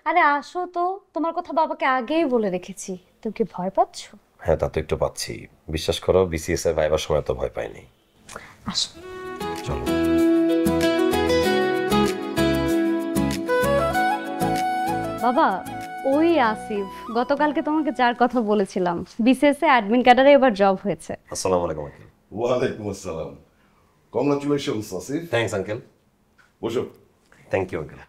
আরে আসো তো, তোমার কথা বাবাকে আগেই বলে রেখেছি। তুমি কি ভয় পাচ্ছো? হ্যাঁ, তা তো একটু পাচ্ছি। বিশ্বাস করো, বিসিএস এর ভাইবার সময় তো ভয় পাইনি। আসো। চলো। বাবা, ওই আসিফ, গতকালকে তোমাকে যার কথা বলেছিলাম, বিসিএস এ অ্যাডমিন ক্যাডারে এবার জব হয়েছে। আসসালামু আলাইকুম আঙ্কেল। ওয়ালাইকুম আসসালাম। কংগ্রাচুলেশনস আসিফ। Thanks uncle. বসো। Thank you uncle.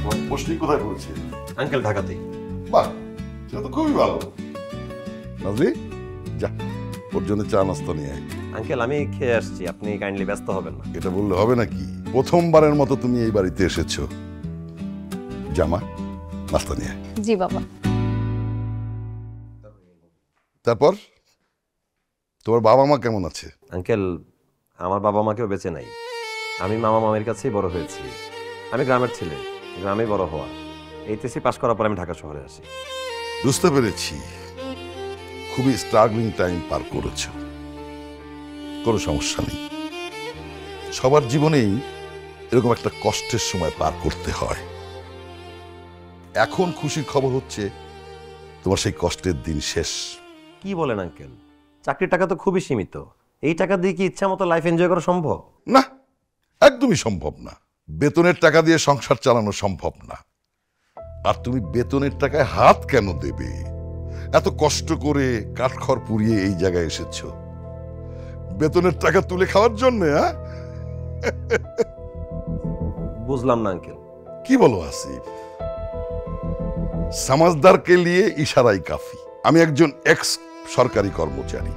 তোমার পোস্টিং কোথায় পড়েছে? আঙ্কেল ঢাকাতেই। বাহ, সেটা তো খুবই ভালো। নাজরি, যা ওর জন্য চা নাস্তা নিয়ে আয়। আঙ্কেল আমি খেয়ে আসছি, আপনি কাইন্ডলি ব্যস্ত হবেন না। এটা বললে হবে নাকি? প্রথমবারের মতো তুমি এই বাড়িতে এসেছো। জামা নাস্তা নিয়ে আয়। জি বাবা। তারপর তোমার বাবা মা কেমন আছে? আঙ্কেল, আমার বাবা মাকেও বেঁচে নাই। আমি মামা মামির কাছেই বড় হয়েছি। আমি গ্রামের ছেলে, গ্রামেই বড় হওয়া। এইচএসসি পাশ করার পর আমি ঢাকা শহরে আসি। বুঝতে পেরেছি, খুবই স্ট্রাগলিং টাইম পার করেছো। কোনো সমস্যা নেই, সবার জীবনেই এরকম একটা কষ্টের সময় পার করতে হয়। এখন খুশির খবর হচ্ছে তোমার সেই কষ্টের দিন শেষ। কি বলেন আঙ্কেল? চাকরির টাকা তো খুবই সীমিত। এই টাকা দিয়ে কি ইচ্ছা মতো লাইফ এনজয় করা সম্ভব? না, একদমই সম্ভব না। বেতনের টাকা দিয়ে সংসার চালানো সম্ভব না। আর তুমি বেতনের টাকায় হাত কেন দেবে? এত কষ্ট করে কাঠখড় পুড়িয়ে এই জায়গায় এসেছো বেতনের টাকা তুলে খাওয়ার জন্য? বুঝলাম না আঙ্কেল। কি বলো আসিফ? সমাজদারকে নিয়ে ইশারাই কাফি। আমি একজন এক্স সরকারি কর্মচারী।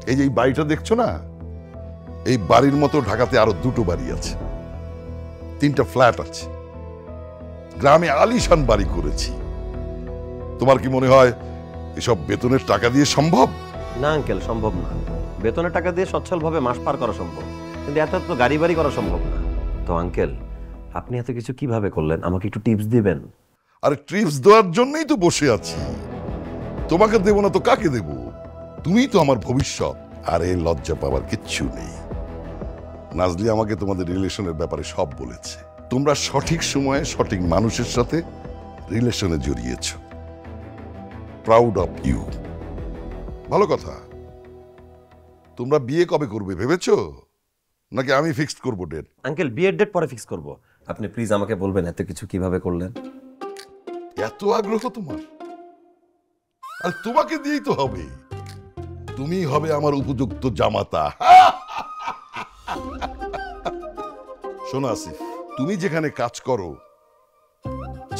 এই যে এই বাড়িটা দেখছো না, এই বাড়ির মতো ঢাকাতে আরো দুটো বাড়ি আছে, 3টা ফ্ল্যাট আছে। গ্রামে আলিশান বাড়ি করেছি। তোমার কি মনে হয় এসব বেতনের টাকা দিয়ে সম্ভব? না আঙ্কেল, সম্ভব না। বেতনের টাকা দিয়ে সচ্ছলভাবে মাস পার করা সম্ভব, কিন্তু এত তো গাড়ি বাড়ি করা সম্ভব না। তো আঙ্কেল, আপনি এত কিছু কিভাবে করলেন? আমাকে একটু টিপস দিবেন। আরে ট্রিপস দেওয়ার জন্যই তো বসে আছি। তোমাকে দেব না তো কাকে দেব? তুমিই তো আমার ভবিষ্যৎ। আরে লজ্জা পাওয়ার কিচ্ছু নেই। নাজলি আমাকে তোমাদের রিলেশনের ব্যাপারে সব বলেছে। তোমরা সঠিক সময়ে সঠিক মানুষের সাথে রিলেশনে জড়িয়েছ। Proud of you. ভালো কথা। তোমরা বিয়ে কবে করবে ভেবেছো, নাকি আমি ফিক্সড করবো ডেট? আঙ্কেল, বিয়ের ডেট পরে ফিক্স করব। আপনি প্লিজ আমাকে বলবেন এত কিছু কিভাবে করলেন। এত আগ্রহ তোমার? আর তোমাকে দিয়েই তো হবে। তুমি হবে আমার উপযুক্ত জামাতা। শোনো আসিফ, তুমি যেখানে কাজ করো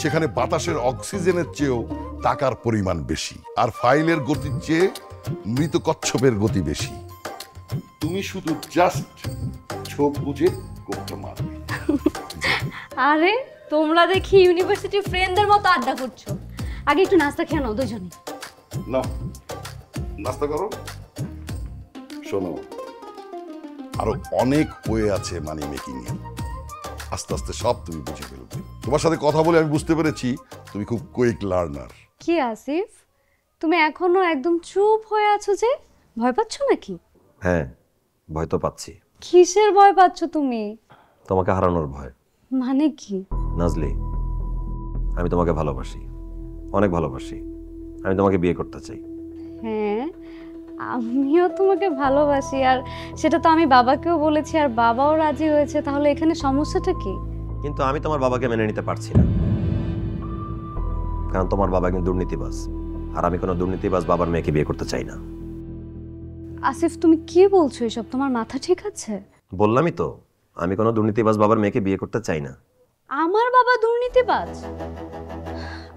সেখানে বাতাসের অক্সিজেনের চেয়েও টাকার পরিমাণ বেশি, আর ফাইলের গতির চেয়ে মৃত কচ্ছপের গতি বেশি। তুমি শুধু জাস্ট চোখ বুঝে করতে মারবে। আরে তোমরা দেখি ইউনিভার্সিটি ফ্রেন্ডদের মতো আড্ডা করছো। আগে একটু নাস্তা খেয়ে নাও দুজনে। না, নাস্তা করো। শোনো, আরো অনেক ওয়ে আছে মানি মেকিং এ। আস্তে আস্তে সব তুমি বুঝে ফেলবে। তোমার সাথে কথা বলে আমি বুঝতে পেরেছি তুমি খুব কুইক লার্নার। কি আসিফ, তুমি এখনো একদম চুপ হয়ে আছো যে? ভয় পাচ্ছ নাকি? হ্যাঁ, ভয় তো পাচ্ছি। কিসের ভয় পাচ্ছ তুমি? তোমাকে হারানোর ভয়। মানে কি? নাজলি, আমি তোমাকে ভালোবাসি, অনেক ভালোবাসি। আমি তোমাকে বিয়ে করতে চাই। হ্যাঁ, আমিও তোমাকে ভালোবাসি, আর সেটা তো আমি বাবাকেও বলেছি, আর বাবাও রাজি হয়েছে। তাহলে এখানে সমস্যাটা কি? কিন্তু আমি তোমার বাবাকে মেনে নিতে পারছি না, কারণ তোমার বাবা একজন দুর্নীতিবাজ, আর আমি কোনো দুর্নীতিবাজ বাবার মেয়েকে বিয়ে করতে চাই না। আসিফ, তুমি কি বলছো এসব? তোমার মাথা ঠিক আছে? বললামই তো, আমি কোনো দুর্নীতিবাজ বাবার মেয়েকে বিয়ে করতে চাই না। আমার বাবা দুর্নীতিবাজ?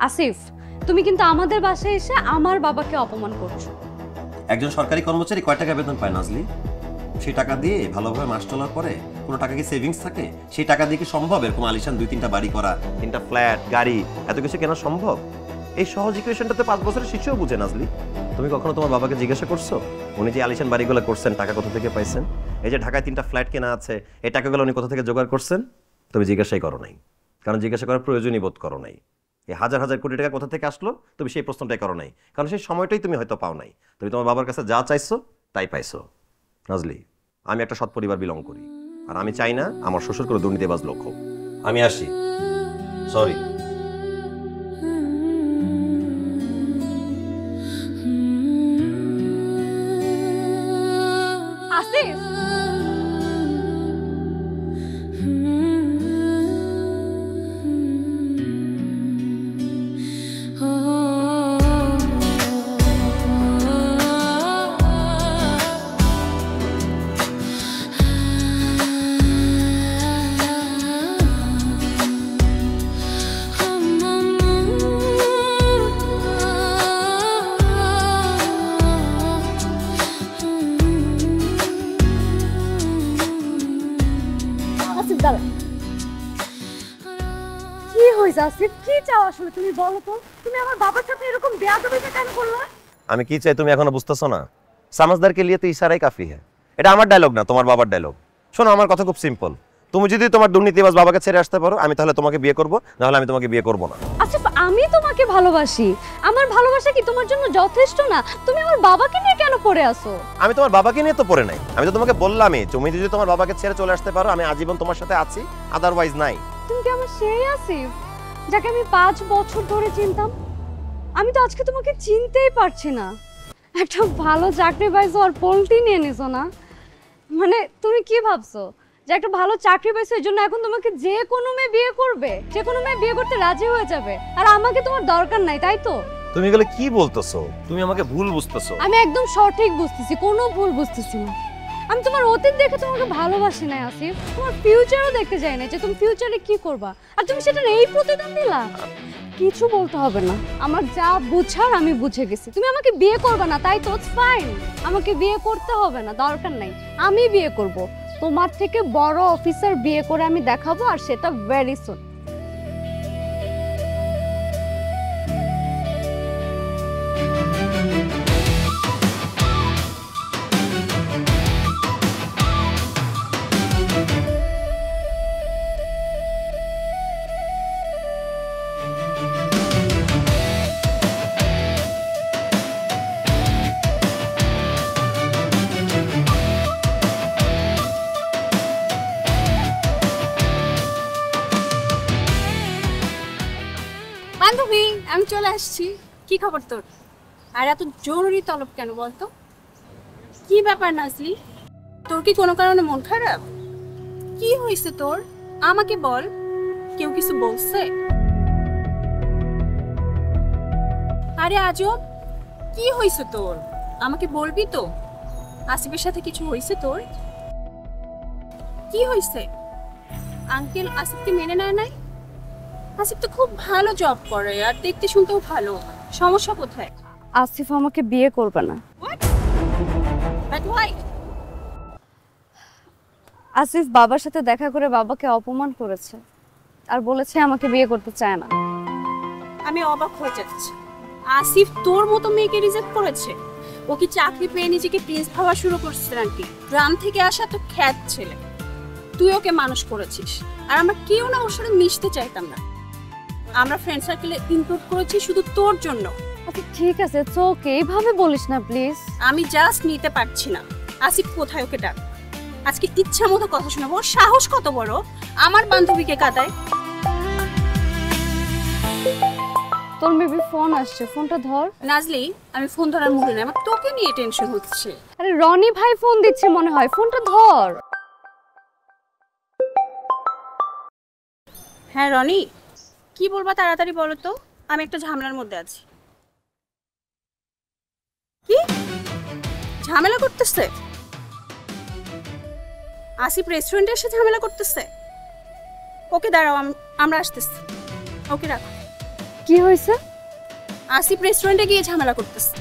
আসিফ, তুমি কিন্তু আমাদের বাসায় এসে আমার বাবাকে অপমান করছো। একজন সরকারি কর্মচারী কয় টাকা বেতন পায় নাজলি? সেই টাকা দিয়ে ভালোভাবে মাস চলার পরে কোনো টাকা কি সেভিংস থাকে? সেই টাকা দিয়ে কি সম্ভব এরকম আলিশান 2-3টা বাড়ি করা, 3টা ফ্ল্যাট, গাড়ি, এত কিছু কেনা সম্ভব? এই সহজ ইকুয়েশনটাতে 5 বছরের শিশুও বুঝে নাজলি। তুমি কখনো তোমার বাবাকে জিজ্ঞাসা করছো উনি যে আলিশান বাড়িগুলো করছেন টাকা কোথা থেকে পাইছেন? এই যে ঢাকায় 3টা ফ্ল্যাট কেনা আছে, এই টাকাগুলো উনি কোথা থেকে জোগাড় করছেন? তুমি জিজ্ঞাসাই করো নাই, কারণ জিজ্ঞাসা করার প্রয়োজনই বোধ করো নাই। এই হাজার হাজার কোটি টাকা কোথা থেকে আসলো তুমি সেই প্রশ্নটাই করো নাই, কারণ সেই সময়টাই তুমি হয়তো পাও নাই। তুমি তোমার বাবার কাছে যা চাইছো তাই পাইছো। নাজলি, আমি একটা সৎ পরিবার বিলং করি, আর আমি চাই না আমার শ্বশুর করে দুর্নীতিবাজ লোক হোক। আমি আসি, সরি। আসিফ, আসিফ দাঁড়া। কি হয়েছে আসিফ? কি চাও আসলে তুমি বলো তো? তুমি আমার বাবার সাথে এরকম বেয়াদবিটা কেন করলে? আমি কি চাই তুমি এখনো বুঝতেছো না? সমাজদারকে লিয়ে তো ইশারাই কাফি হ্যাঁ। এটা আমার ডায়লগ না, তোমার বাবার ডায়লগ। শোনো, আমার কথা খুব সিম্পল। তুমি যদি তোমার দুর্নীতিবাজ বাবাকে ছেড়ে আসতে পারো, আমি তাহলে তোমাকে বিয়ে করব, না হলে আমি তোমাকে বিয়ে করব না। আসিফ, আমি তোমাকে ভালোবাসি। আমার ভালোবাসা কি তোমার জন্য যথেষ্ট না? তুমি আমার বাবাকে নিয়ে কেন পড়ে আছো? আমি তোমার বাবাকে নিয়ে তো পড়ে নাই। আমি তো তোমাকে বললামই, তুমি যদি তোমার বাবাকে ছেড়ে চলে আসতে পারো, আমি আজীবন তোমার সাথে আছি, আদারওয়াইজ নাই। তুমি কি আমার সেই আসিফ যাকে আমি 5 বছর ধরে চিনতাম? আমি তো আজকে তোমাকে চিনতেই পারছি না। একটা ভালো চাকরি পাইছো আর পল্টি নিয়ে নিছো না? মানে তুমি কি ভাবছো যে একটা ভালো চাকরি পাইছো এর জন্য এখন তোমাকে যে কোনো মেয়ে বিয়ে করবে? যে কোনো মেয়ে বিয়ে করতে রাজি হয়ে যাবে, আর আমাকে তোমার দরকার নাই, তাই তো? তুমি এগুলো কি বলতেছো? তুমি আমাকে ভুল বুঝতেছো। আমি একদম সঠিক বুঝতেছি, কোনো ভুল বুঝতেছি না। আমি তোমার অতীত দেখে তোমাকে ভালোবাসি না আসিফ, তোমার ফিউচারও দেখতে চাই না যে তুমি ফিউচারে কি করবা, আর তুমি সেটার এই প্রতিদান দিলা। কিছু বলতে হবে না, আমার যা বুঝার আমি বুঝে গেছি। তুমি আমাকে বিয়ে করবে না, তাই তো? ইটস ফাইন, আমাকে বিয়ে করতে হবে না, দরকার নাই। আমি বিয়ে করব, তোমার থেকে বড় অফিসার বিয়ে করে আমি দেখাবো, আর সেটা ভেরি সুন। বান্ধবী, আমি চলে আসছি। কি খবর তোর? আর এত জরুরি তলব কেন বলতো? কি ব্যাপার নাজলি? তোর কি কোনো কারণে মন খারাপ? কি হয়েছে তোর? আমাকে বল। কেউ কিছু বলছে? আরে আজব, কি হয়েছে তোর? আমাকে বলবি তো। আসিফের সাথে কিছু হয়েছে তোর? কি হয়েছে? আঙ্কেল আসিফকে মেনে নেয় নাই? আসিফ তো খুব ভালো জব করে আর দেখতে শুনতেও ভালো। সমস্যা কোথায়? আসিফ আমাকে বিয়ে করবে না। But why? আসিফ বাবার সাথে দেখা করে বাবাকে অপমান করেছে আর বলেছে আমাকে বিয়ে করতে চায় না। আমি অবাক হয়ে যাচ্ছি। আসিফ তোর মতো মেয়েকে রিজেক্ট করেছে? ও কি চাকরি পেয়ে নিজেকে প্রিন্স ভাবা শুরু করছে নাকি? গ্রাম থেকে আসা তো খ্যাত ছেলে, তুই ওকে মানুষ করেছিস, আর আমরা কেউ না ওর সাথে মিশতে চাইতাম না। আমরা ফ্রেন্ড সার্কেলে ইনক্লুড করেছি শুধু তোর জন্য। আচ্ছা ঠিক আছে, তো ওকে এইভাবে বলিস না প্লিজ। আমি জাস্ট নিতে পারছি না। আসিফ কোথায়? ওকে ডাক। আজকে ইচ্ছা মতো কথা শোনাবো। ওর সাহস কত বড় আমার বান্ধবীকে কাঁদায়। তোর মেবি ফোন আসছে, ফোনটা ধর। নাজলি, আমি ফোন ধরার মুডে নেই, আমার তোকে নিয়ে টেনশন হচ্ছে। আরে রনি ভাই ফোন দিচ্ছে মনে হয়, ফোনটা ধর। হ্যাঁ রনি, কি বলবা তাড়াতাড়ি বলো তো, আমি একটা ঝামেলার মধ্যে আছি। কি ঝামেলা করতেছে? আসিফ রেস্টুরেন্টে এসে ঝামেলা করতেছে? ওকে দাঁড়াও, আমরা আসতেছি। ওকে রাখো। কি হয়েছে? আসিফ রেস্টুরেন্টে গিয়ে ঝামেলা করতেছে।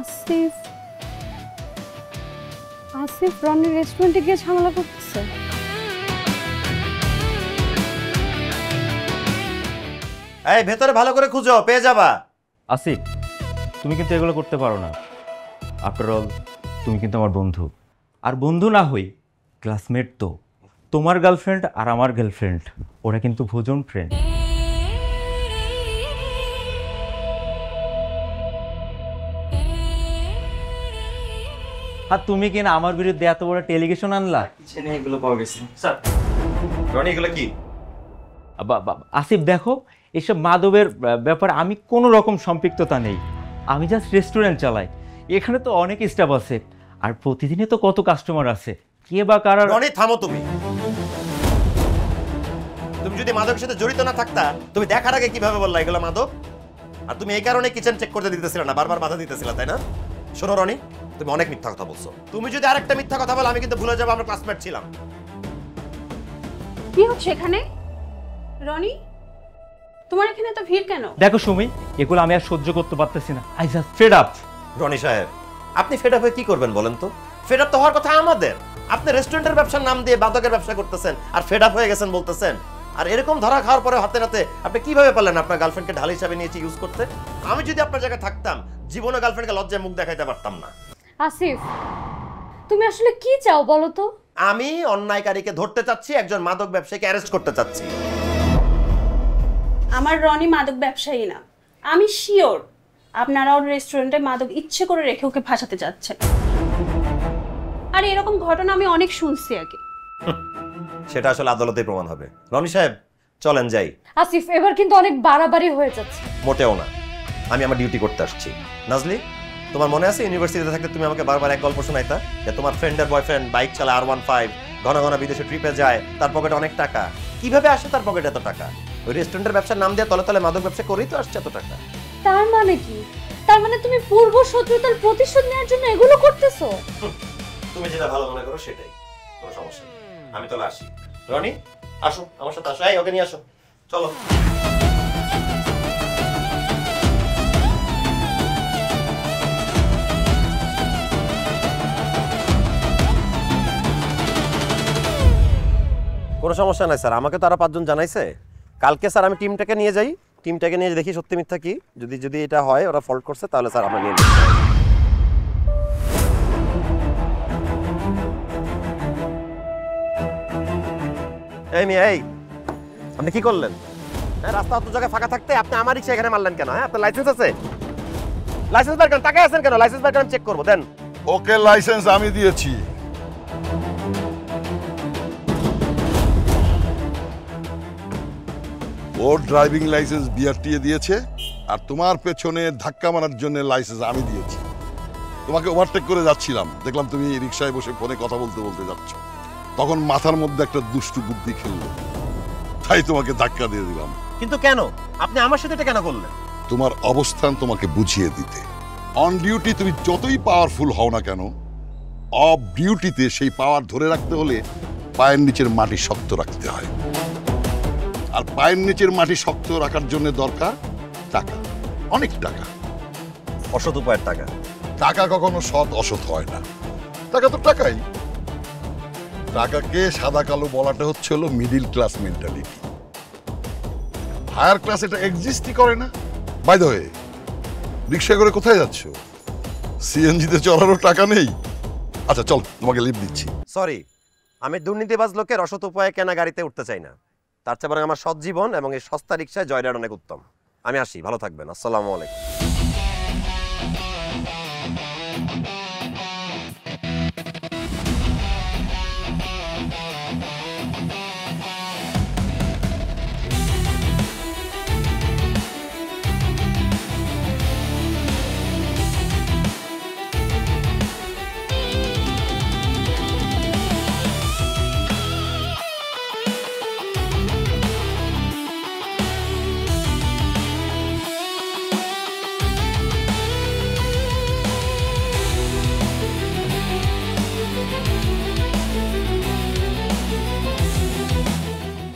আসিফ আসিফ রনি রেস্টুরেন্টে গিয়ে ঝামেলা করতেছে? এই ভেতরে ভালো করে খুঁজো, পেয়ে যাবা। আসিফ, তুমি কিন্তু এগুলো করতে পারো না। আফটার অল তুমি কিন্তু আমার বন্ধু, আর বন্ধু না হই ক্লাসমেট। তো তোমার গার্লফ্রেন্ড আর আমার গার্লফ্রেন্ড ওরা কিন্তু ভোজন ফ্রেন্ড। আর তুমি কিনা আমার বিরুদ্ধে এত বড় টেলিগেশন আনলা? কিচেনে এগুলো পাওয়া গেছে স্যার। রনি এগুলো কি? আসিফ দেখো, এসব মাদকের ব্যাপারে আমি কোনো রকম সম্পৃক্ততা নেই। আমি জাস্ট রেস্টুরেন্ট চালাই, এখানে তো অনেক স্টাফ আছে, আর প্রতিদিনই তো কত কাস্টমার আছে, কে বা কারা। রনি থামো তুমি। তুমি যদি মাদকের সাথে জড়িত না থাকতা, তুমি দেখার আগে কিভাবে বললা এগুলো মাদক? আর তুমি এই কারণে কিচেন চেক করতে দিতেছিলে না, বারবার বাধা দিতেছিলে, তাই না? শোনো রনি, তুমি অনেক মিথ্যা কথা বলছো। তুমি যদি আরেকটা মিথ্যা কথা বলো আমি কিন্তু ভুলে যাবো আমরা ক্লাসমেট ছিলাম। কি হচ্ছে এখানে? রনি, তোমার এখানে তো ভিড় কেন? দেখো সুমি, এগুলো আমি আর সহ্য করতে পারতেছি না। I just fed up. Roni সাহেব, আপনি ফেড আপ হয়ে কি করবেন বলেন তো? ফেড আপ তো হওয়ার কথা আমাদের। আপনি রেস্টুরেন্টের ব্যবসার নাম দিয়ে মাদকের ব্যবসা করতেছেন আর ফেড আপ হয়ে গেছেন বলতেছেন। আর এরকম ধরা খাওয়ার পরে হাতে নাতে আপনি কিভাবে পারলেন আপনার গার্লফ্রেন্ডকে ঢাল হিসাবে নিয়েছি ইউজ করতে? আমি যদি আপনার জায়গায় থাকতাম জীবনে গার্লফ্রেন্ডকে লজ্জায় মুখ দেখাইতে পারতাম না। আসিফ, তুমি আসলে কি চাও বলো তো? আমি অন্যায়কারীকে ধরতে চাচ্ছি, একজন মাদক ব্যবসায়ীকে অ্যারেস্ট করতে চাচ্ছি। আমার রনি মাদক ব্যবসায়ী না। আমি শিওর আপনারা ওর রেস্টুরেন্টে মাদক ইচ্ছে করে রেখে ওকে ফাঁসাতে যাচ্ছেন। আর এরকম ঘটনা আমি অনেক শুনছি আগে। সেটা আসলে আদালতে প্রমাণ হবে। রনি সাহেব চলেন যাই। আসিফ, এবার কিন্তু অনেক বাড়াবাড়ি হয়ে যাচ্ছে। মোটেও না, আমি আমার ডিউটি করতে আসছি। নাজলি, তোমার মনে আছে ইউনিভার্সিটিতে থাকতে তুমি আমাকে বারবার এক গল্প শোনাইতা যে তোমার ফ্রেন্ডের বয়ফ্রেন্ড বাইক চালায় R15, ঘন ঘন বিদেশে ট্রিপে যায়, তার পকেটে অনেক টাকা। কিভাবে আসে তার পকেটে এত টাকা? ওই রেস্টুরেন্টের ব্যবসার নাম দিয়ে তলে তলে মাদক ব্যবসা করেই তো আসছে এত টাকা। তার মানে কি? তার মানে তুমি পূর্ব শত্রুতার প্রতিশোধ নেওয়ার জন্য এগুলো করতেছো? তুমি যেটা ভালো মনে করো সেটাই, কোনো সমস্যা নেই। আমি তাহলে আসি। রনি আসো, আমার সাথে আসো। এই ওকে নিয়ে আসো, চলো। কোনো সমস্যা নাই স্যার, আমাকে তো আরো 5 জন জানাইছে। কালকে স্যার আমি টিমটাকে নিয়ে যাই, টিমটাকে নিয়ে দেখি সত্যি মিথ্যা কি। যদি এটা হয় ওরা ফল্ট করছে তাহলে স্যার আমরা নিয়ে নিই। এই মিয়া, এই আপনি কি করলেন? হ্যাঁ, রাস্তা অত জায়গায় ফাঁকা থাকতে আপনি আমার রিক্সা এখানে মারলেন কেন? হ্যাঁ, আপনার লাইসেন্স আছে? লাইসেন্স বের করেন। টাকায় আছেন কেন? লাইসেন্স বের করেন, চেক করবো। দেন। ওকে লাইসেন্স আমি দিয়েছি। ওর ড্রাইভিং লাইসেন্স বিআরটিএ দিয়েছে, আর তোমার পেছনে ধাক্কা মারার জন্য লাইসেন্স আমি দিয়েছি। তোমাকে ওভারটেক করে যাচ্ছিলাম, দেখলাম তুমি রিক্সায় বসে ফোনে কথা বলতে বলতে যাচ্ছ। তখন মাথার মধ্যে একটা দুষ্টু বুদ্ধি খেললো, তাই তোমাকে ধাক্কা দিয়ে দিলাম। কিন্তু কেন? আপনি আমার সাথে এটা কেন করলেন? তোমার অবস্থান তোমাকে বুঝিয়ে দিতে। অন ডিউটি তুমি যতই পাওয়ারফুল হও না কেন, অফ ডিউটিতে সেই পাওয়ার ধরে রাখতে হলে পায়ের নিচের মাটি শক্ত রাখতে হয়। আর পায়ের নিচের মাটি শক্ত রাখার জন্য দরকার টাকা, অনেক টাকা। অসৎ উপায়ের টাকা। টাকা কখনো সৎ অসৎ হয় না, টাকা তো টাকাই। টাকাকে সাদা কালো বলাটা হচ্ছে হলো middle class mentality. Higher class এটা এক্সিস্টই করে না। বাই দ্য ওয়ে, রিক্সা করে কোথায় যাচ্ছ? সিএনজিতে চড়ারও টাকা নেই। আচ্ছা চল, তোমাকে লিফট দিচ্ছি। সরি, আমি দুর্নীতিবাজ লোকের অসৎ উপায়ে কেনা গাড়িতে উঠতে চাই না। তার চেয়ে বরং আমার সৎ জীবন এবং এই সস্তা রিক্সায় জয়রার অনেক উত্তম। আমি আসি, ভালো থাকবেন। আসসালামু আলাইকুম।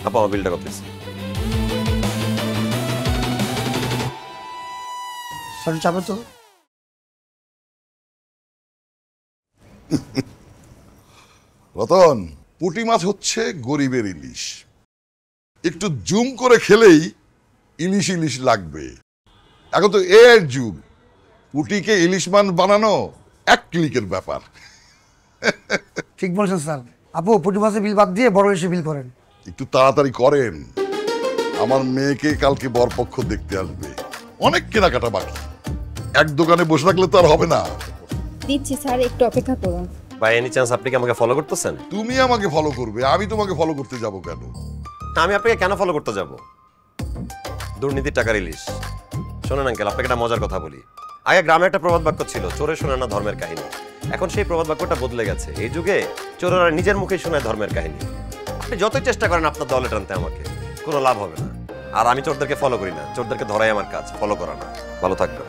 আপা, আমার বিলটা কত? সরি, চাপো তো। রতন, পুঁটি মাছ হচ্ছে গরিবের ইলিশ। একটু জুম করে খেলেই ইলিশ ইলিশ লাগবে। এখন তো এর যুগ, পুঁটিকে ইলিশ মাছ বানানো এক ক্লিকের ব্যাপার। ঠিক বলছেন স্যার। আপু, পুঁটি মাছের বিল বাদ দিয়ে বড় এসে বিল করেন। একটু তাড়াতাড়ি করেন, আমার মেয়েকে কালকে বরপক্ষ দেখতে আসবে। অনেক কেনাকাটা বাকি, এক দোকানে বসে থাকলে তো আর হবে না। দিচ্ছি স্যার, একটু অপেক্ষা করুন। বাই এনি চান্স আপনি কি আমাকে ফলো করতেছেন? তুমি আমাকে ফলো করবে, আমি তোমাকে ফলো করতে যাব কেন? আমি আপনাকে কেন ফলো করতে যাব? দুর্নীতির টাকার ইলিশ। শোনেন আঙ্কেল, আপনাকে একটা মজার কথা বলি। আগে গ্রামে একটা প্রবাদ বাক্য ছিল, চোরে শোনে না ধর্মের কাহিনী। এখন সেই প্রবাদ বাক্যটা বদলে গেছে। এই যুগে চোরেরা নিজের মুখেই শোনায় ধর্মের কাহিনী। আপনি যতই চেষ্টা করেন আপনার দলে টানতে আমাকে, কোনো লাভ হবে না। আর আমি চোরদেরকে ফলো করি না, চোরদেরকে ধরাই আমার কাজ, ফলো করা না। ভালো থাকবেন।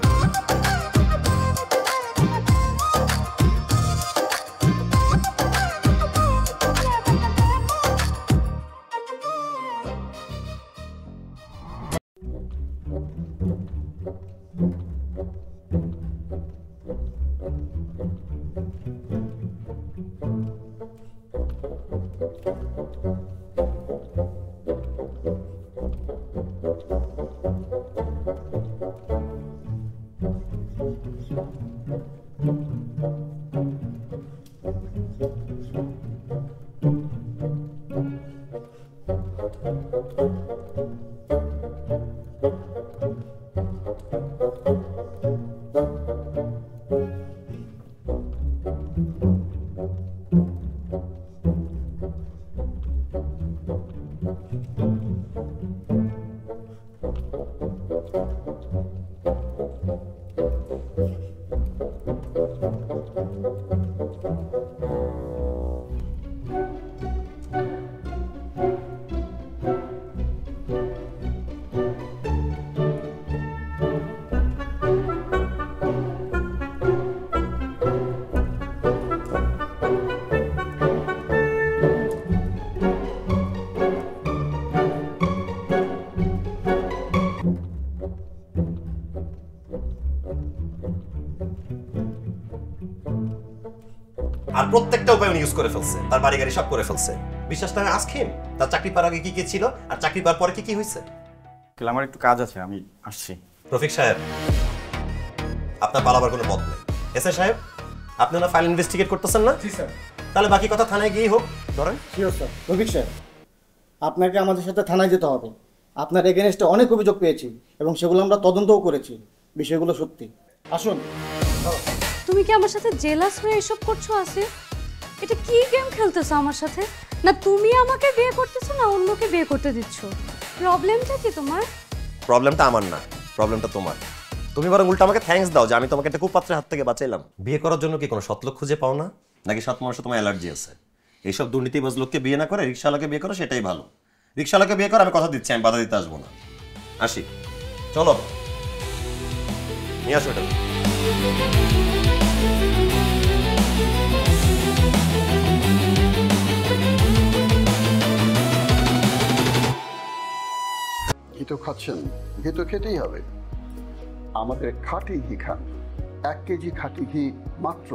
আর প্রত্যেকটা উপায় উনি ইউজ করে ফেলছে, তার বাড়ি গাড়ি সব করে ফেলছে। বিশ্বাস না আস্ক হিম, তার চাকরি পাওয়ার আগে কি কি ছিল আর চাকরি পাওয়ার পরে কি কি হয়েছে। আমার একটু কাজ আছে, আমি আসছি। রফিক সাহেব, আপনার পালাবার কোনো পথ নেই। এসআই সাহেব, আপনি না ফাইল ইনভেস্টিগেট করতেছেন না? জি স্যার। তাহলে বাকি কথা থানায় গিয়েই হোক। ধরেন। Sure sir. রফিক সাহেব, আপনাকে আমাদের সাথে থানায় যেতে হবে। আপনার এগেনস্টে অনেক অভিযোগ পেয়েছি এবং সেগুলো আমরা তদন্তও করেছি। বিষয়গুলো সত্যি। আসুন। তুমি কি আমার সাথে জেলাস হয়ে এসব করছো আসিফ? এটা কি গেম খেলতেছো আমার সাথে? না তুমি আমাকে বিয়ে করতেছো না অন্যকে বিয়ে করতে দিচ্ছ? প্রবলেমটা কি তোমার? প্রবলেমটা আমার না, প্রবলেমটা তোমার। তুমি বরং উল্টা আমাকে থ্যাঙ্কস দাও যে আমি তোমাকে একটা কুপাত্রের হাত থেকে বাঁচাইলাম। বিয়ে করার জন্য কি কোনো সৎলোক খুঁজে পাও না, নাকি সৎ মানুষের তোমার অ্যালার্জি আছে? এইসব দুর্নীতিবাজ লোককে বিয়ে না করে রিক্সাওয়ালাকে বিয়ে করো, সেটাই ভালো। রিক্সাওয়ালাকে বিয়ে করো, আমি কথা দিচ্ছি আমি বাধা দিতে আসবো না। আসি, চলো নিয়ে আসো এটা। ঘি তো খাচ্ছেন, ঘি তো খেতেই হবে। আমাদের খাঁটি ঘি খান। 1 কেজি খাঁটি ঘি মাত্র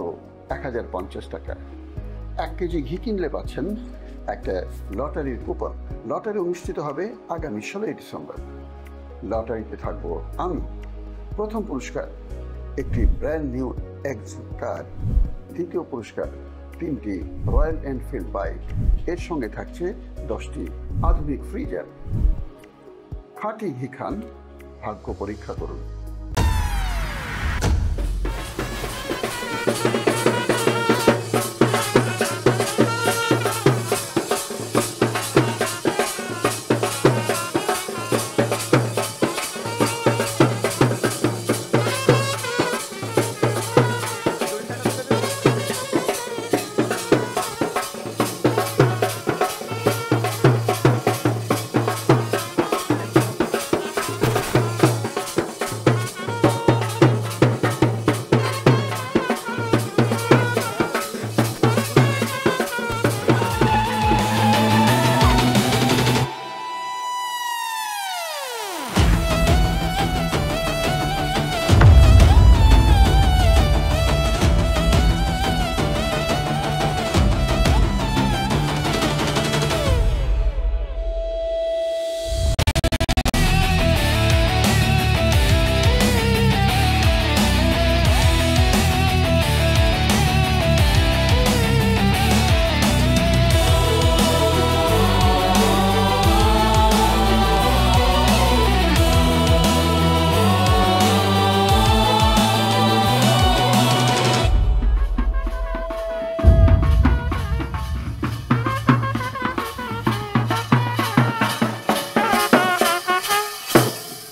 1050 টাকা। 1 কেজি ঘি কিনলে পাচ্ছেন একটা লটারির কুপন। লটারি অনুষ্ঠিত হবে আগামী 16 ডিসেম্বর। লটারিতে থাকবো আমি। প্রথম পুরস্কার একটি ব্র্যান্ড নিউ এক্সিট কার। দ্বিতীয় পুরস্কার 3টি রয়্যাল এনফিল্ড বাইক। এর সঙ্গে থাকছে 10টি আধুনিক ফ্রিজার। খাঁটি ঘি খান, ভাগ্য পরীক্ষা করুন।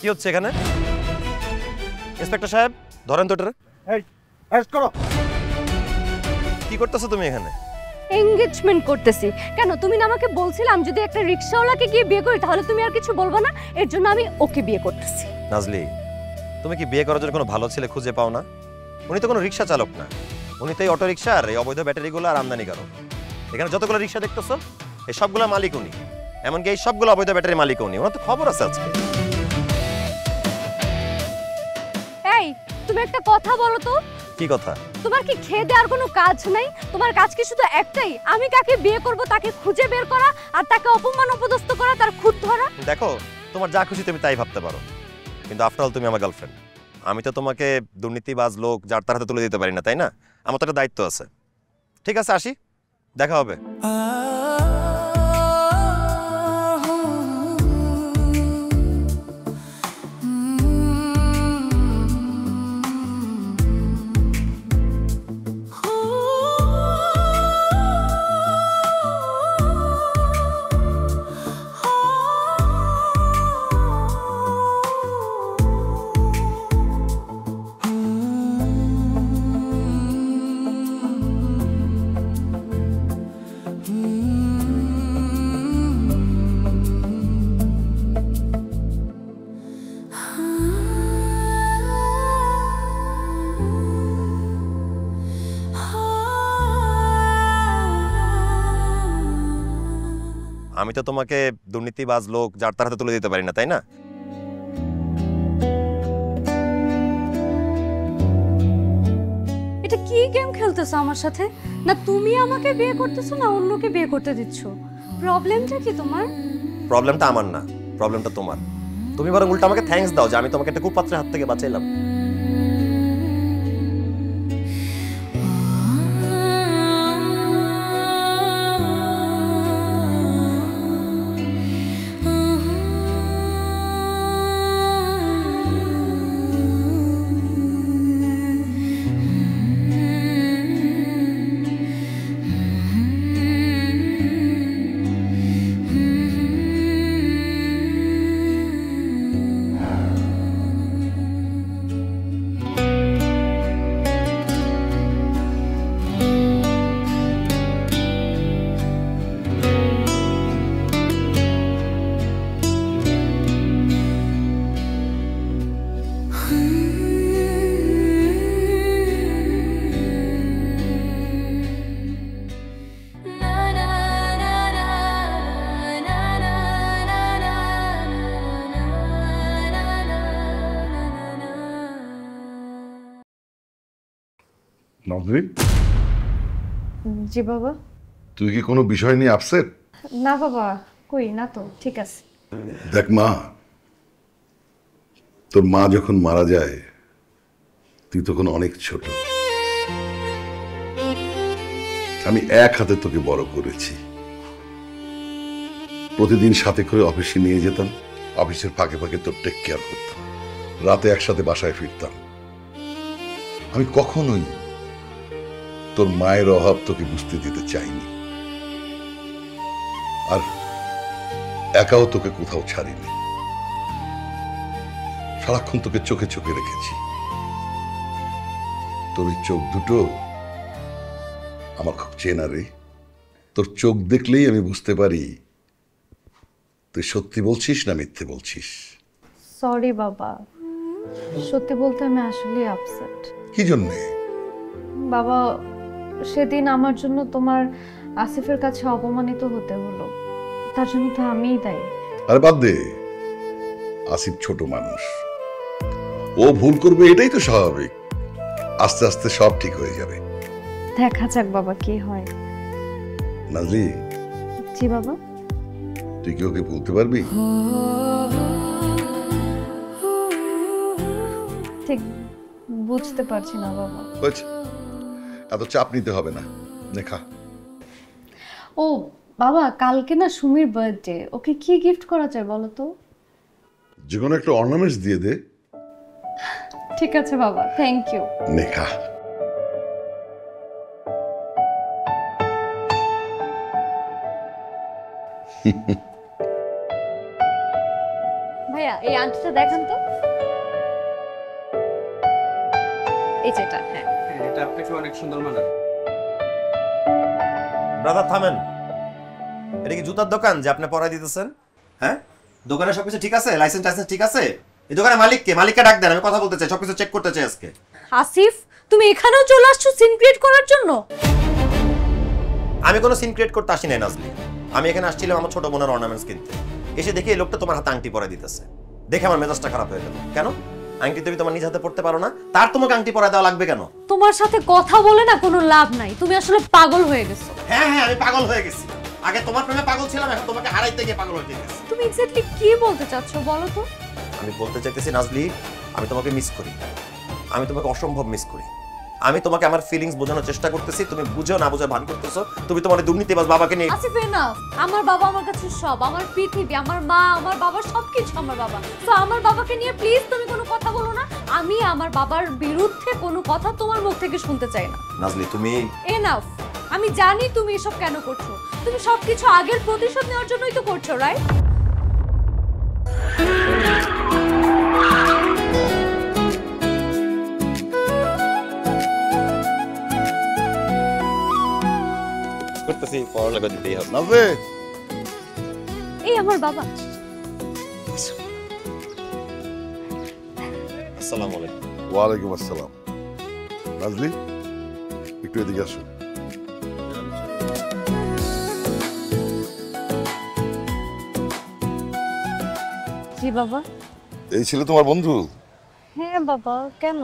কি হচ্ছে এখানে? ইন্সপেক্টর সাহেব ধরেন তো এটারে। এই অ্যারেস্ট করো। কি করতেছো তুমি এখানে? এনগেজমেন্ট করতেছি। কেন তুমি না আমাকে বলছিলে আমি যদি একটা রিকশাওয়ালাকে গিয়ে বিয়ে করি তাহলে তুমি আর কিছু বলবা না? এর জন্য আমি ওকে বিয়ে করতেছি। নাজলি, তুমি কি বিয়ে করার জন্য কোনো ভালো ছেলে খুঁজে পাও না? উনি তো কোনো রিক্সা চালক না, উনি তো এই অটো রিক্সা আর এই অবৈধ ব্যাটারিগুলো আর আমদানিকারক। এখানে যতগুলো রিক্সা দেখতেছো এই সবগুলো মালিক উনি, এমনকি এই সবগুলো অবৈধ ব্যাটারি মালিক উনি। ওনার তো খবর আছে আজকে। এই তুমি একটা কথা বলো তো, কি কথা? তোমার কি খেয়ে দেওয়ার কোনো কাজ নাই? তোমার কাজ কি শুধু একটাই, আমি কাকে বিয়ে করব তাকে খুঁজে বের করা আর তাকে অপমান অপদস্থ করা, তার খুঁত ধরা? দেখো, তোমার যা খুশি তুমি তাই ভাবতে পারো, কিন্তু আফটার অল তুমি আমার গার্লফ্রেন্ড। আমি তো তোমাকে দুর্নীতিবাজ লোক যার তার হাতে তুলে দিতে পারি না, তাই না? আমার তো একটা দায়িত্ব আছে। ঠিক আছে, আসি, দেখা হবে। আমি তো তোমাকে দুর্নীতিবাজ লোক যার তার হাতে তুলে দিতে পারি না, তাই না? এটা কি গেম খেলতেছো আমার সাথে? না তুমি আমাকে বিয়ে করতেছো না অন্যকে বিয়ে করতে দিচ্ছ? প্রবলেমটা কি তোমার? প্রবলেমটা আমার না, প্রবলেমটা তোমার। তুমি বরং উল্টা আমাকে থ্যাঙ্কস দাও যে আমি তোমাকে একটা কুপাত্রের হাত থেকে বাঁচাইলাম। নাজরিন, জি বাবা। তুই কি কোনো বিষয় নিয়ে আপসেট? না বাবা, কই না তো, ঠিক আছে। দেখ মা, তোর মা যখন মারা যায় তুই তখন অনেক ছোট। আমি এক হাতে তোকে বড় করেছি। প্রতিদিন সাথে করে অফিসে নিয়ে যেতাম, অফিসের ফাঁকে ফাঁকে তোর টেক কেয়ার করতাম, রাতে একসাথে বাসায় ফিরতাম। আমি কখনোই তোর মায়ের অভাব তোকে বুঝতে দিতে চাইনি, আর একাও তোকে কোথাও ছাড়িনি। সারাক্ষণ তোকে চোখে চোখে রেখেছি। তোর ওই চোখ দুটো আমার খুব চেনা রে। তোর চোখ দেখলেই আমি বুঝতে পারি তুই সত্যি বলছিস না মিথ্যে বলছিস। সরি বাবা, সত্যি বলতে আমি আসলে আপসেট। কি জন্যে? বাবা, সেদিন আমার জন্য তোমার আসিফের কাছে অপমানিত হতে হলো, তার জন্য তো আমিই দায়ী। আরে বাদ দে, আসিফ ছোট মানুষ, ও ভুল করবে, এটাই তো স্বাভাবিক। আস্তে আস্তে সব ঠিক হয়ে যাবে। দেখা যাক বাবা কি হয়। নাজলি, জি বাবা। তুই কি ওকে বলতে পারবি? ঠিক বুঝতে পারছি না বাবা। হয়েছে, এত চাপ নিতে হবে না, দেখা। ও বাবা, কালকে না সুমির বার্থডে, ওকে কি গিফট করা যায় বলো তো? যে কোনো একটা অর্নামেন্টস দিয়ে দে। ঠিক আছে বাবা, থ্যাংক ইউ। নেখা। ভাই ভাইয়া এই আংটিটা দেখান তো। এই যেটা, হ্যাঁ এটা আপনাকে অনেক সুন্দর মানাবে। ব্রাদার থামেন, এটা কি জুতার দোকান যে আপনি পরাই দিতেছেন? হ্যাঁ, দোকানে সবকিছু ঠিক আছে? লাইসেন্স টাইসেন্স ঠিক আছে? এই দোকানের মালিককে, মালিককে ডাক দেন, আমি কথা বলতে চাই, সবকিছু চেক করতে চাই আজকে। আসিফ, তুমি এখানেও চলে আসছো সিন ক্রিয়েট করার জন্য? আমি কোনো সিন ক্রিয়েট করতে আসি নাই নাজলি, আমি এখানে আসছিলাম আমার ছোট বোনের অর্নামেন্টস কিনতে। এসে দেখি এই লোকটা তোমার হাতে আংটি পরাই দিতেছে, দেখে আমার মেজাজটা খারাপ হয়ে গেল। কেন? আংটি তুমি তোমার নিজ হাতে পড়তে পারো না, তার তোমাকে আংটি পরাই দেওয়া লাগবে কেন? তোমার সাথে কথা বলে না কোনো লাভ নাই, তুমি আসলে পাগল হয়ে গেছো। হ্যাঁ হ্যাঁ, আমি পাগল হয়ে গেছি। আগে তোমার প্রেমে পাগল ছিলাম, এখন তোমাকে হারাইতে গিয়ে পাগল হয়ে গেছি। তুমি এক্স্যাক্টলি কি বলতে চাচ্ছো বলো তো? আমি বলতে চাইতেছি নাজলি, আমি তোমাকে মিস করি, আমি তোমাকে অসম্ভব মিস করি। আমি তোমাকে আমার ফিলিংস বোঝানোর চেষ্টা করতেছি, তুমি বুঝো না বুঝে ভান করতেছো। তুমি তোমার দুর্নীতিবাজ বাবাকে নিয়ে। আসিফ এনাফ, আমার বাবা আমার কাছে সব, আমার পৃথিবী, আমার মা, আমার বাবা, সবকিছু আমার বাবা। তো আমার বাবাকে নিয়ে প্লিজ তুমি কোনো কথা বলো না। আমি আমার বাবার বিরুদ্ধে কোনো কথা তোমার মুখ থেকে শুনতে চাই না। নাজলি তুমি এনাফ, আমি জানি তুমি এসব কেন করছো। তুমি সবকিছু আগের প্রতিশোধ নেওয়ার জন্যই তো করছো, রাইট? করতেছি, পড়ালেখা দিতেই হবে। নাজলে, এই আমার বাবা। আসসালামু আলাইকুম। ওয়ালাইকুম আসসালাম। নাজলি, একটু এদিকে আসো। জি বাবা। এই ছিল তোমার বন্ধু? হ্যাঁ বাবা, কেন?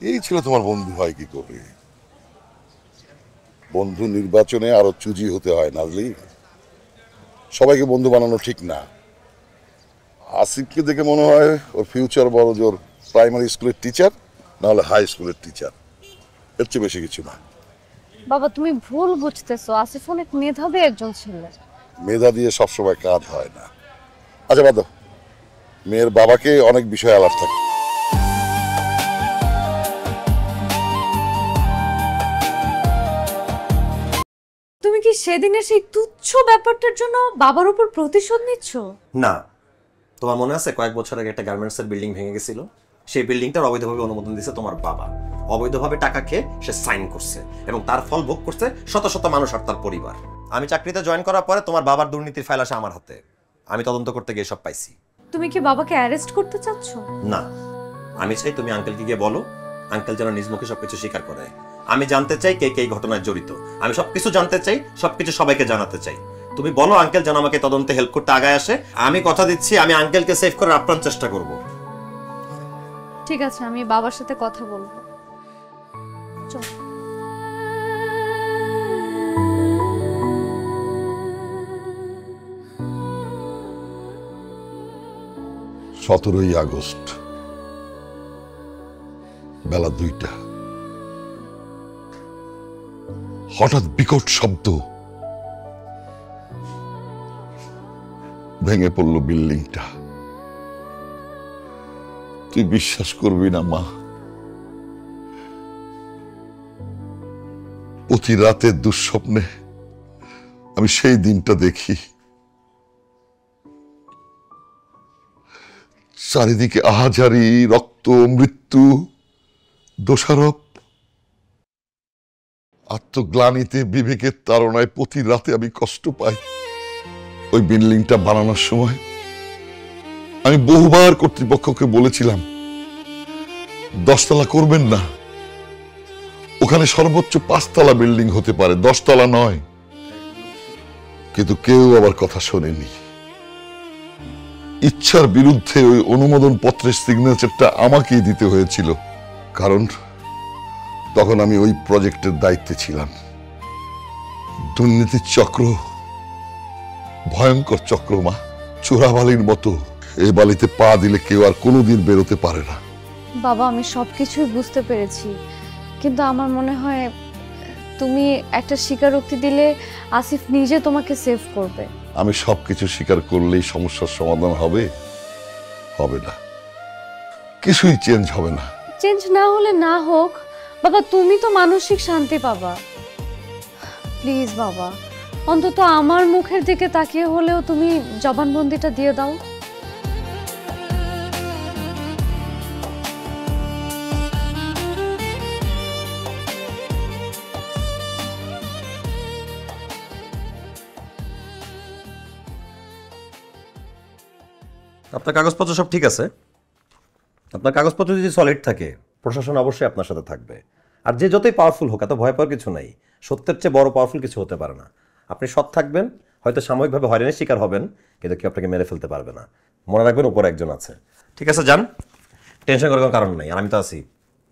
এই ছিল তোমার বন্ধু হয় কি করে? বন্ধু নির্বাচনে আরো চুজি হতে হয় নাজলি, সবাইকে বন্ধু বানানো ঠিক না। আসিফকে দেখে মনে হয় ওর ফিউচার বড় জোর প্রাইমারি স্কুলের টিচার, নাহলে হাই স্কুলের টিচার, এর চেয়ে বেশি কিছু না। বাবা তুমি ভুল বুঝতেছো, আসিফ অনেক মেধাবী একজন ছেলে। মেধা দিয়ে সবসময় কাজ হয় না। আচ্ছা বাদ দাও, মেয়ের বাবাকে অনেক বিষয় আলাপ থাকে। তুমি কি সেদিনের সেই তুচ্ছ ব্যাপারটার জন্য বাবার উপর প্রতিশোধ নিচ্ছ? না, তোমার মনে আছে কয়েক বছর আগে একটা গার্মেন্টসের বিল্ডিং ভেঙে গেছিল? সেই বিল্ডিংটার অবৈধভাবে অনুমোদন দিয়েছে তোমার বাবা, অবৈধভাবে টাকা খেয়ে সে সাইন করছে এবং তার ফল ভোগ করছে শত শত মানুষ আর তার পরিবার। আমি চাকরিতে জয়েন করার পরে তোমার বাবার দুর্নীতির ফাইল আসে আমার হাতে, আমি তদন্ত করতে গিয়ে সব পাইছি। তুমি কি বাবাকে অ্যারেস্ট করতে চাচ্ছ? না, আমি চাই তুমি আঙ্কেলকে গিয়ে বলো, আঙ্কেল যেন নিজ মুখে সবকিছু স্বীকার করে। আমি জানতে চাই কে কে এই ঘটনায় জড়িত, আমি সবকিছু জানতে চাই, সবকিছু সবাইকে জানাতে চাই। তুমি বলো আঙ্কেল যেন আমাকে তদন্তে হেল্প করতে আগায় আসে। আমি কথা দিচ্ছি, আমি আঙ্কেলকে সেভ করার আপ্রাণ চেষ্টা করব। ঠিক আছে, আমি বাবার সাথে কথা বলবো। চল। 17ই আগস্ট বেলা 2টা, হঠাৎ বিকট শব্দ, ভেঙে পড়ল বিল্ডিংটা। তুই বিশ্বাস করবি না মা, প্রতি রাতের দুঃস্বপ্নে আমি সেই দিনটা দেখি। চারিদিকে আহাজারি, রক্ত, মৃত্যু, দোষারোপ। আত্মগ্লানিতে, বিবেকের তাড়নায় প্রতি রাতে আমি কষ্ট পাই। ওই বিল্ডিংটা বানানোর সময় আমি বহুবার কর্তৃপক্ষকে বলেছিলাম 10 তলা করবেন না, ওখানে সর্বোচ্চ 5 তলা বিল্ডিং হতে পারে, 10 তলা নয়। কিন্তু কেউ আবার কথা শোনেনি। ইচ্ছার বিরুদ্ধে ওই অনুমোদন পত্রের সিগনেচারটা আমাকেই দিতে হয়েছিল, কারণ তখন আমি ওই প্রজেক্টের দায়িত্বে ছিলাম। দুর্নীতির চক্র, ভয়ঙ্কর চক্র মা, চোরাবালির মতো। এই বালিতে পা দিলে কেউ আর কোনোদিন বেরোতে পারে না। বাবা আমি সবকিছুই বুঝতে পেরেছি, কিন্তু আমার মনে হয় তুমি একটা স্বীকারোক্তি দিলে আসিফ নিজে তোমাকে সেভ করবে। আমি সবকিছু স্বীকার করলেই সমস্যার সমাধান হবে? হবে না, কিছুই চেঞ্জ হবে না। চেঞ্জ না হলে না হোক বাবা, তুমি তো মানসিক শান্তি পাবা। প্লিজ বাবা, অন্তত আমার মুখের দিকে তাকিয়ে হলেও তুমি জবানবন্দিটা দিয়ে দাও। আপনার কাগজপত্র সব ঠিক আছে। আপনার কাগজপত্র যদি সলিড থাকে, প্রশাসন অবশ্যই আপনার সাথে থাকবে। আর যে যতই পাওয়ারফুল হোক, এত ভয় পাওয়ার কিছু নাই। সত্যের চেয়ে বড় পাওয়ারফুল কিছু হতে পারে না। আপনি সৎ থাকবেন, হয়তো সাময়িকভাবে হয়রানির শিকার হবেন, কিন্তু কেউ আপনাকে মেরে ফেলতে পারবে না। মনে রাখবেন উপরে একজন আছে। ঠিক আছে, যান, টেনশন করার কোনো কারণ নেই, আর আমি তো আছি।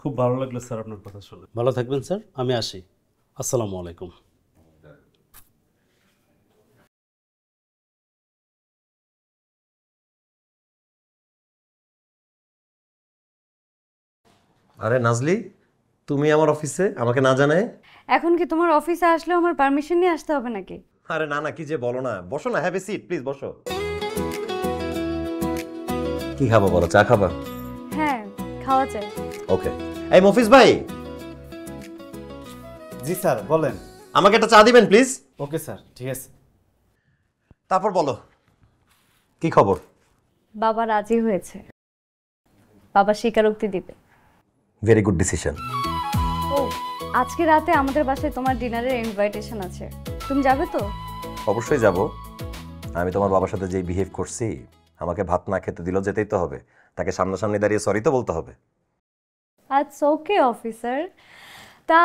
খুব ভালো লাগলো স্যার আপনার কথা শুনে। ভালো থাকবেন স্যার, আমি আসি। আসসালামু আলাইকুম। আরে নাজলি, তুমি আমার অফিসে আমাকে না জানায়? এখন কি তোমার অফিসে আসলেও আমার পারমিশন নিয়ে আসতে হবে নাকি? আরে না না, কি যে বলো না। বসো না, হ্যাভ এ সিট প্লিজ, বসো। কি খাবো বলো, চা খাবা? হ্যাঁ, খাওয়া চাই। ওকে। এই মফিজ ভাই, জি স্যার বলেন। আমাকে একটা চা দিবেন প্লিজ। ওকে স্যার, ঠিক আছে। তারপর বলো, কি খবর? বাবা রাজি হয়েছে, বাবা স্বীকারোক্তি দিবে। Very good decision. ও, আজকে রাতে আমাদের বাসায় তোমার ডিনারের ইনভাইটেশন আছে, তুমি যাবে তো? অবশ্যই যাব। আমি তোমার বাবার সাথে যেই বিহেভ করছি, আমাকে ভাত না খেতে দিল, যেতেই তো হবে। তাকে সামনাসামনি দাঁড়িয়ে সরি তো বলতে হবে। আচ্ছা ওকে অফিসার। তা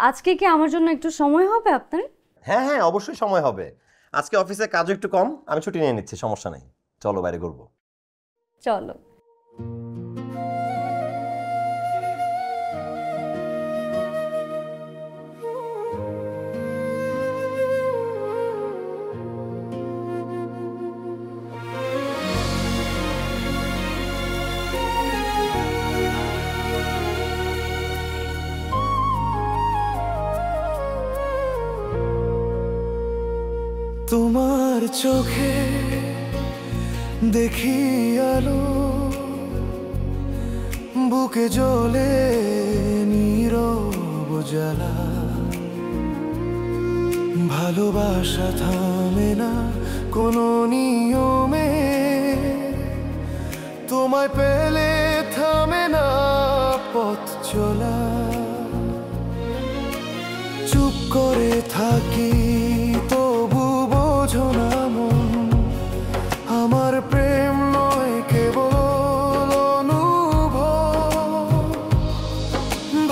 আজকে কি আমার জন্য একটু সময় হবে আপনার? হ্যাঁ হ্যাঁ, অবশ্যই সময় হবে। আজকে অফিসে কাজও একটু কম, আমি ছুটি নিয়ে নিচ্ছি, সমস্যা নেই। চলো বাইরে ঘুরবো। চলো। তোমার চোখে দেখি আলো, বুকে জ্বলে নীরব জ্বালা। ভালোবাসা থামে না কোনো নিয়মে, তোমায় পেলে থামে না পথ চলা। চুপ করে থাকি তবু বোঝো না মন, আমার প্রেম নয় কেবল অনুভব।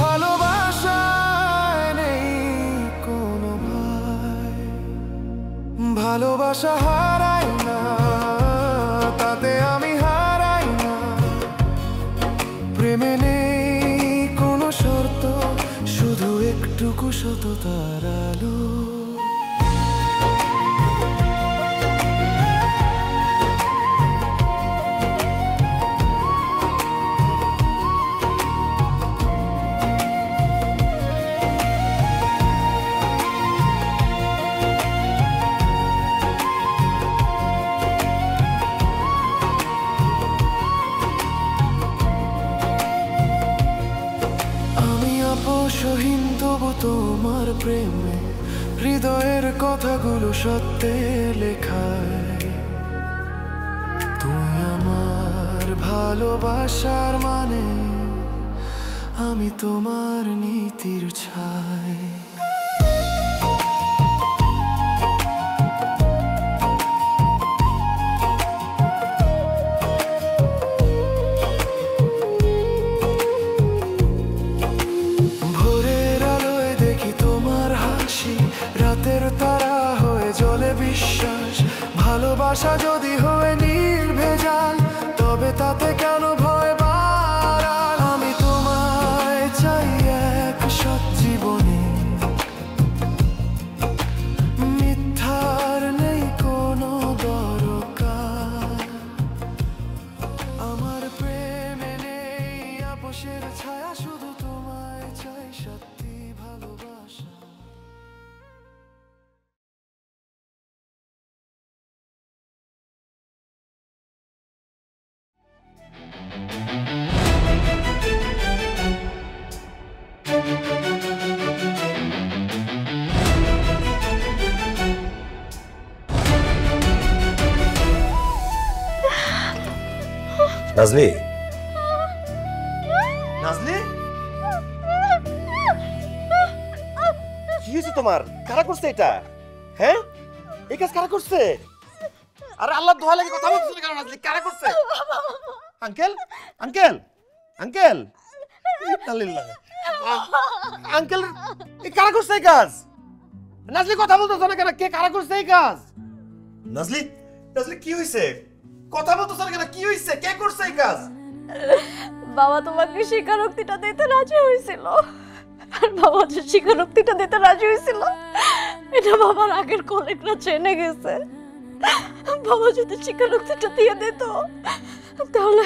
ভালোবাসায় নেই কোনো ভয়, ভালোবাসা হারাই না, তাতে আমি হারাই না। প্রেমে নেই কোনো শর্ত, শুধু একটুকু সততার আলো। সহীন তবু তোমার প্রেমে, হৃদয়ের কথাগুলো সত্যে লেখায়। তুমি আমার ভালোবাসার মানে, আমি তোমার নীতির ছায়। রাতের তারা হয়ে জ্বলে বিশ্বাস, ভালোবাসা যদি হয় নির্ভেজাল, তবে তাতে কেন ভয় বাড়াল। আমি তোমায় চাই এক সৎ জীবনে, মিথ্যার নেই কোনো দরকার। আমার প্রেমে নেই আপোষের ছায়া, শুধু তোমায় চাই সত্যি ভালোবাসা। নাজলি, নাজলি, কি হয়েছে তোমার? কারা করছে এটা? হ্যাঁ, এই কাজ কারা করছে? আরে আল্লাহ দোহাই লাগে কথা বলছিস কেন নাজলি? কারা করছে? আঙ্কেল আঙ্কেল আঙ্কেল ইন্নালিল্লাহ আঙ্কেল এই কারা করছে এই কাজ? নাজলি কথা বলতেছ না কেন? কে কারা করছে এই কাজ? নাজলি নাজলি কি হইছে? কথা বলতেছ না কেন? কি হইছে? কে করছে এই কাজ? বাবা তোমাকে স্বীকারোক্তিটা দিতে রাজি হয়েছিল, আর বাবা যে স্বীকারোক্তিটা দিতে রাজি হয়েছিল এটা বাবার আগের কলিগরা জেনে গেছে। বাবা যদি স্বীকারোক্তিটা দিয়ে দিত তাহলে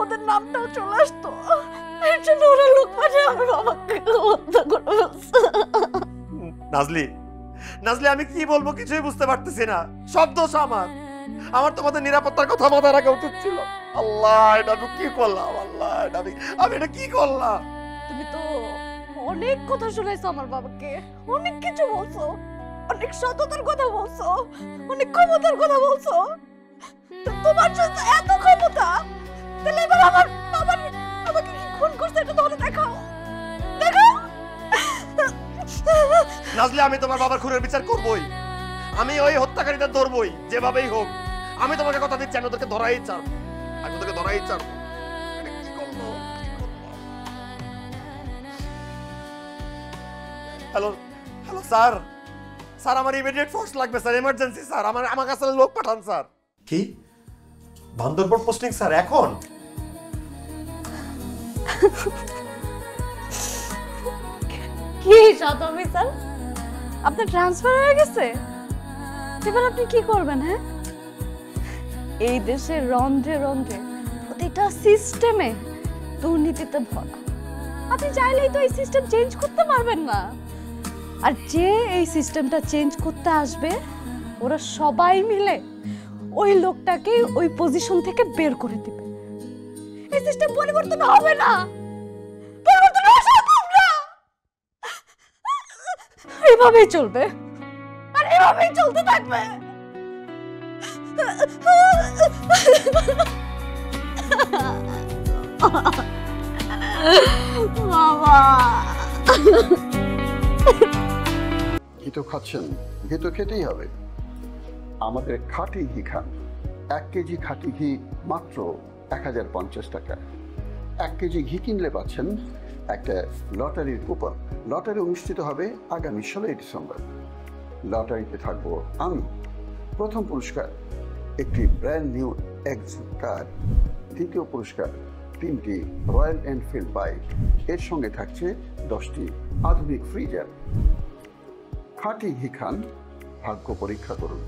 ওদের নামটাও চলে আসতো। এর জন্য ওরা লোক পাঠিয়ে আমার বাবাকে হত্যা করে ফেলছে। নাজলি নাজলি আমি কি বলবো কিছুই বুঝতে পারতেছি না। সব দোষ আমার। আমার তোমাদের নিরাপত্তার কথা মাথায় রাখা উচিত ছিল। আল্লাহ এটা আমি কি করলাম? আল্লাহ এটা আমি এটা কি করলাম? তুমি তো অনেক কথা শুনাইছো আমার বাবাকে, অনেক কিছু বলছো, অনেক সততার কথা বলছো, অনেক ক্ষমতার কথা বলছো। তোমার যদি এত ক্ষমতা তাহলে এবার আমার বাবার আমাকে কি খুন করছে এটা তাহলে দেখাও, দেখাও। নাজলি আমি তোমার বাবার খুনের বিচার করবই। আমি ওই হত্যাকারীদের ধরবই যেভাবেই হোক। আমি তোমাকে কথা দিচ্ছি আমি ওদেরকে ধরাই ছাড়বো। আমি ওদেরকে ধরাই ছাড়বো। কি করবো? হ্যালো হ্যালো স্যার, স্যার আমার ইমিডিয়েট ফোর্স লাগবে স্যার, এমার্জেন্সি স্যার। আমার কাছে লোক পাঠান স্যার। কি বান্দরবন পোস্টিং স্যার এখন? কি সাতমি স্যার, আপনার ট্রান্সফার হয়ে গেছে? এবার আপনি কি করবেন? হ্যাঁ, এই দেশের রন্ধ্রে রন্ধ্রে প্রতিটা সিস্টেমে দুর্নীতিতে ভরা। আপনি চাইলেই তো এই সিস্টেম চেঞ্জ করতে পারবেন না। আর যে এই সিস্টেমটা চেঞ্জ করতে আসবে ওরা সবাই মিলে ওই লোকটাকে ওই পজিশন থেকে বের করে দিবে। এই সিস্টেম পরিবর্তন হবে না, পরিবর্তন হওয়া সম্ভব না। এভাবেই চলবে আর এভাবেই চলতে থাকবে। বাবা ঘি তো খাচ্ছেন, ঘি তো খেতেই হবে। আমাদের খাঁটি ঘি খান। 1 কেজি খাঁটি ঘি মাত্র 1050 টাকা। 1 কেজি ঘি কিনলে পাচ্ছেন একটা লটারির কুপন। লটারি অনুষ্ঠিত হবে আগামী 16 ডিসেম্বর। লটারিতে থাকবো আমি। প্রথম পুরস্কার একটি ব্র্যান্ড নিউ এক্সিট কার। দ্বিতীয় পুরস্কার 3টি রয়্যাল এনফিল্ড বাইক। এর সঙ্গে থাকছে 10টি আধুনিক ফ্রিজার। খাঁটি ঘি খান, ভাগ্য পরীক্ষা করুন।